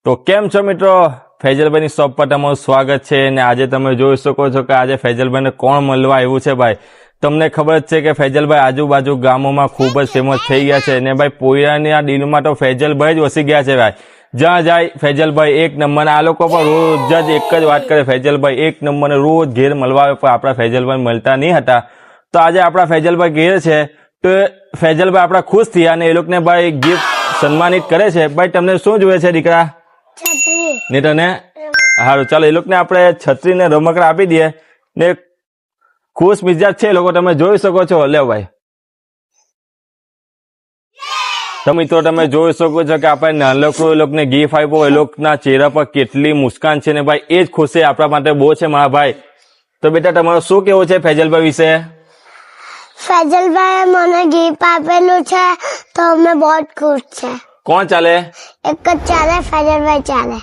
તો કેમ છો મિત્રો, ફૈજલભાઈની શોપ પર તમારું સ્વાગત છે। અને આજે તમે જોઈ શકો છો કે આજે ફૈજલભાઈને કોણ મળવા આવ્યું છે। ભાઈ તમને ખબર જ છે કે ફૈજલભાઈ આજુબાજુ ગામોમાં ખૂબ જ ફેમસ થઈ ગયા છે અને ભાઈ પોયરાના દિલમાં તો ફૈજલભાઈ જ વસી ગયા છે। ભાઈ જ્યાં જાય ફૈજલભાઈ એક નંબર। આ લોકો પણ રોજ જ એક જ વાત કરે, ફૈજલભાઈ એક નંબર, રોજ ઘેર મળવા આવે, પણ આપણા ફૈજલભાઈ મળતા નહીં હતા। તો આજે આપણા ફૈજલભાઈ ઘેર છે તો ફૈજલભાઈ આપણા ખુશ થયા અને એ લોકોને ભાઈ ગિફ્ટ સન્માનિત કરે છે। ભાઈ તમને શું જોઈએ છે દીકરા? ને તને સારું, ચાલો એ લોકોને આપણે છત્રી ને રમકડા આપી દઈએ ને ખુશ મિજાજ છે એ લોકો, તમે જોઈ શકો છો। લે ભાઈ તો મિત્રો તમે જોઈ શકો છો કે આપણે નાનકડું એ લોકોને ગિફ્ટ આપ્યો, એ લોકોના ચહેરા પર કેટલી મુસ્કાન છે ને ભાઈ એ જ ખુશી આપણા માટે બહુ છે મારા ભાઈ। તો બેટા તમારું શું કેવું છે ફૈજલભાઈ વિશે? ફૈજલભાઈ મને ગિફ્ટ આપેલું છે તો અમે બહુ ખુશ છે। કોણ ચાલે? એક જ ચાલે, ફૈજલભાઈ ચાલે।